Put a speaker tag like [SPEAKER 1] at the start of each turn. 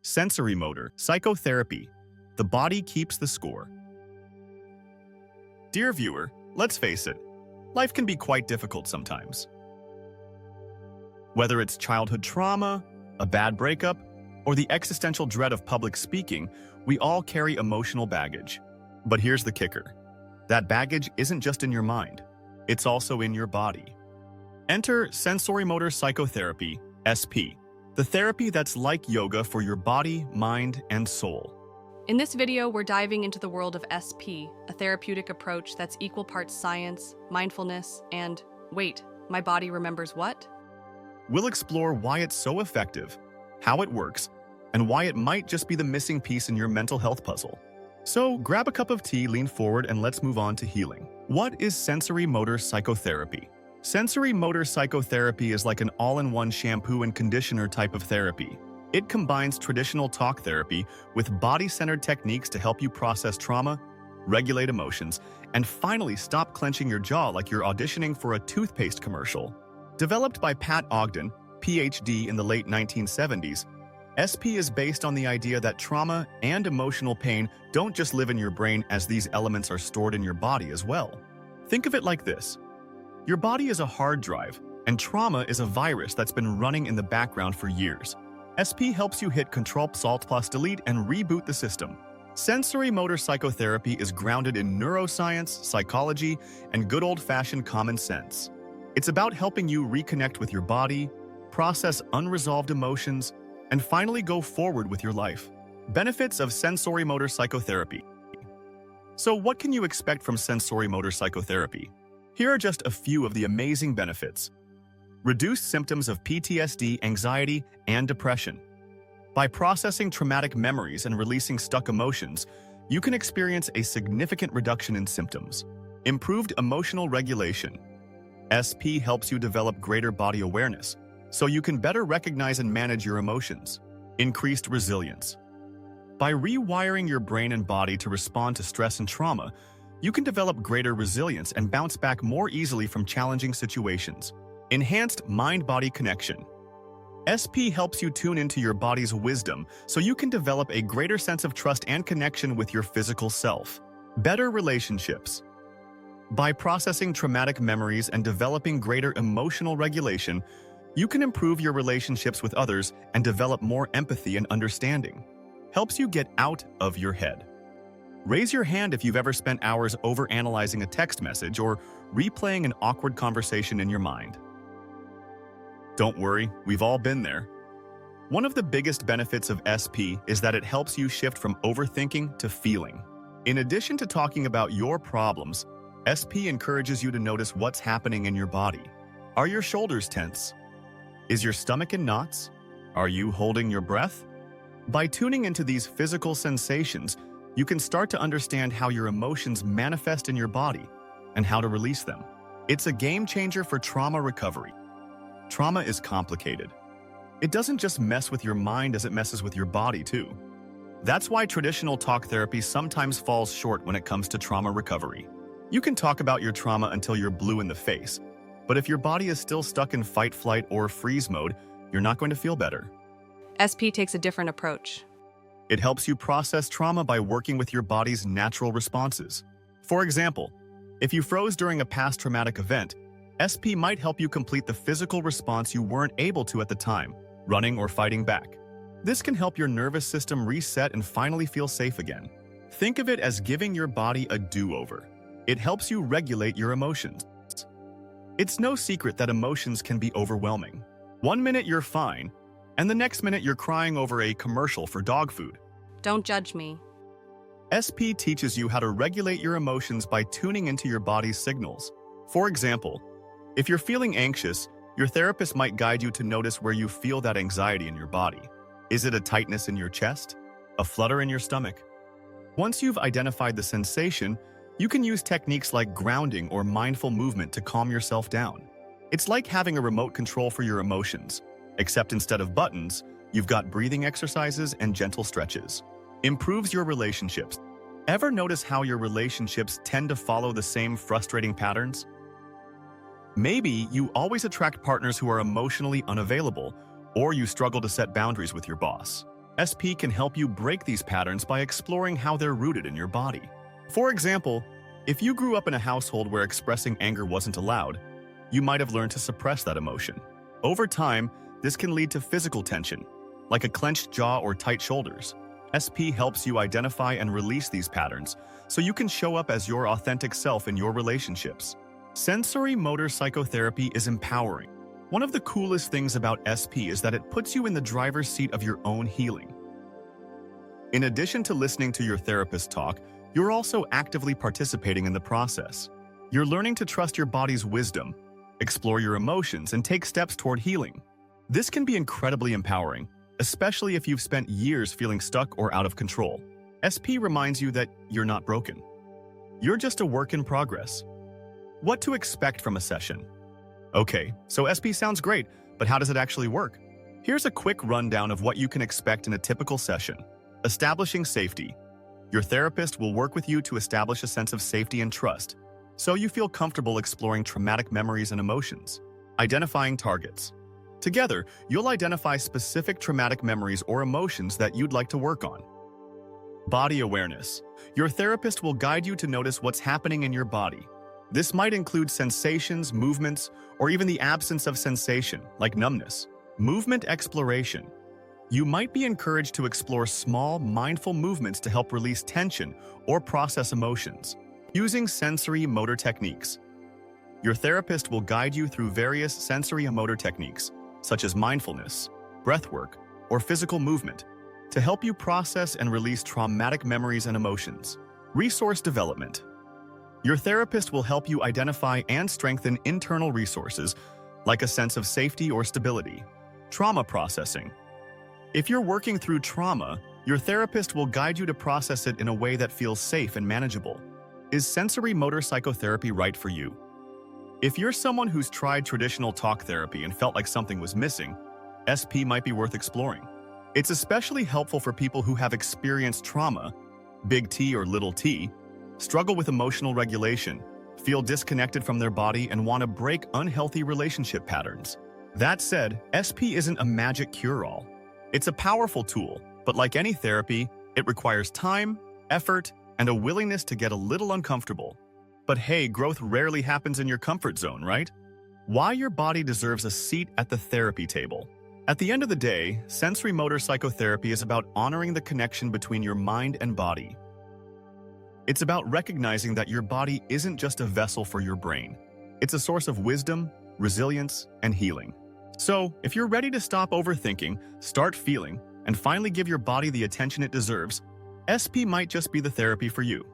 [SPEAKER 1] Sensorimotor Psychotherapy. The body keeps the score. Dear viewer, let's face it, life can be quite difficult sometimes. Whether it's childhood trauma, a bad breakup, or the existential dread of public speaking, we all carry emotional baggage. But here's the kicker. That baggage isn't just in your mind, it's also in your body. Enter Sensorimotor Psychotherapy, SP, the therapy that's like yoga for your body, mind, and soul.
[SPEAKER 2] In this video, we're diving into the world of SP, a therapeutic approach that's equal parts science, mindfulness, and, wait, my body remembers what?
[SPEAKER 1] We'll explore why it's so effective, how it works, and why it might just be the missing piece in your mental health puzzle. So grab a cup of tea, lean forward, and let's move on to healing. What is sensorimotor psychotherapy? Sensorimotor psychotherapy is like an all-in-one shampoo and conditioner type of therapy. It combines traditional talk therapy with body-centered techniques to help you process trauma, regulate emotions, and finally stop clenching your jaw like you're auditioning for a toothpaste commercial. Developed by Pat Ogden, PhD in the late 1970s, SP is based on the idea that trauma and emotional pain don't just live in your brain, as these elements are stored in your body as well. Think of it like this. Your body is a hard drive, and trauma is a virus that's been running in the background for years. SP helps you hit Ctrl+Alt+Delete and reboot the system. Sensorimotor psychotherapy is grounded in neuroscience, psychology, and good old-fashioned common sense. It's about helping you reconnect with your body, process unresolved emotions, and finally go forward with your life. Benefits of sensorimotor psychotherapy. So what can you expect from sensorimotor psychotherapy? Here are just a few of the amazing benefits. Reduced symptoms of PTSD, anxiety, and depression. By processing traumatic memories and releasing stuck emotions, you can experience a significant reduction in symptoms. Improved emotional regulation. SP helps you develop greater body awareness, so you can better recognize and manage your emotions. Increased resilience. By rewiring your brain and body to respond to stress and trauma, you can develop greater resilience and bounce back more easily from challenging situations. Enhanced mind-body connection. SP helps you tune into your body's wisdom so you can develop a greater sense of trust and connection with your physical self. Better relationships. By processing traumatic memories and developing greater emotional regulation, you can improve your relationships with others and develop more empathy and understanding. Helps you get out of your head. Raise your hand if you've ever spent hours overanalyzing a text message or replaying an awkward conversation in your mind. Don't worry, we've all been there. One of the biggest benefits of SP is that it helps you shift from overthinking to feeling. In addition to talking about your problems, SP encourages you to notice what's happening in your body. Are your shoulders tense? Is your stomach in knots? Are you holding your breath? By tuning into these physical sensations, you can start to understand how your emotions manifest in your body and how to release them. It's a game changer for trauma recovery. Trauma is complicated. It doesn't just mess with your mind as it messes with your body too. That's why traditional talk therapy sometimes falls short when it comes to trauma recovery. You can talk about your trauma until you're blue in the face, but if your body is still stuck in fight, flight, or freeze mode, you're not going to feel better.
[SPEAKER 2] SP takes a different approach.
[SPEAKER 1] It helps you process trauma by working with your body's natural responses. For example, if you froze during a past traumatic event, SP might help you complete the physical response you weren't able to at the time, running or fighting back. This can help your nervous system reset and finally feel safe again. Think of it as giving your body a do-over. It helps you regulate your emotions. It's no secret that emotions can be overwhelming. One minute you're fine, and the next minute you're crying over a commercial for dog food.
[SPEAKER 2] Don't judge me.
[SPEAKER 1] SP teaches you how to regulate your emotions by tuning into your body's signals. For example, if you're feeling anxious, your therapist might guide you to notice where you feel that anxiety in your body. Is it a tightness in your chest? A flutter in your stomach? Once you've identified the sensation, you can use techniques like grounding or mindful movement to calm yourself down. It's like having a remote control for your emotions, except instead of buttons, you've got breathing exercises and gentle stretches. Improves your relationships. Ever notice how your relationships tend to follow the same frustrating patterns? Maybe you always attract partners who are emotionally unavailable, or you struggle to set boundaries with your boss. SP can help you break these patterns by exploring how they're rooted in your body. For example, if you grew up in a household where expressing anger wasn't allowed, you might have learned to suppress that emotion. Over time, this can lead to physical tension, like a clenched jaw or tight shoulders. SP helps you identify and release these patterns so you can show up as your authentic self in your relationships. Sensorimotor psychotherapy is empowering. One of the coolest things about SP is that it puts you in the driver's seat of your own healing. In addition to listening to your therapist talk, you're also actively participating in the process. You're learning to trust your body's wisdom, explore your emotions, and take steps toward healing. This can be incredibly empowering, especially if you've spent years feeling stuck or out of control. SP reminds you that you're not broken. You're just a work in progress. What to expect from a session? Okay, so SP sounds great, but how does it actually work? Here's a quick rundown of what you can expect in a typical session. Establishing safety. Your therapist will work with you to establish a sense of safety and trust, so you feel comfortable exploring traumatic memories and emotions. Identifying targets. Together, you'll identify specific traumatic memories or emotions that you'd like to work on. Body awareness. Your therapist will guide you to notice what's happening in your body. This might include sensations, movements, or even the absence of sensation, like numbness. Movement exploration. You might be encouraged to explore small, mindful movements to help release tension or process emotions. Using sensory motor techniques. Your therapist will guide you through various sensory motor techniques, such as mindfulness, breathwork, or physical movement, to help you process and release traumatic memories and emotions. Resource development. Your therapist will help you identify and strengthen internal resources, like a sense of safety or stability. Trauma processing. If you're working through trauma, your therapist will guide you to process it in a way that feels safe and manageable. Is sensorimotor psychotherapy right for you? If you're someone who's tried traditional talk therapy and felt like something was missing, SP might be worth exploring. It's especially helpful for people who have experienced trauma, big T or little t, struggle with emotional regulation, feel disconnected from their body, and want to break unhealthy relationship patterns. That said, SP isn't a magic cure-all. It's a powerful tool, but like any therapy, it requires time, effort, and a willingness to get a little uncomfortable. But hey, growth rarely happens in your comfort zone, right? Why your body deserves a seat at the therapy table. At the end of the day, sensorimotor psychotherapy is about honoring the connection between your mind and body. It's about recognizing that your body isn't just a vessel for your brain. It's a source of wisdom, resilience, and healing. So, if you're ready to stop overthinking, start feeling, and finally give your body the attention it deserves, SP might just be the therapy for you.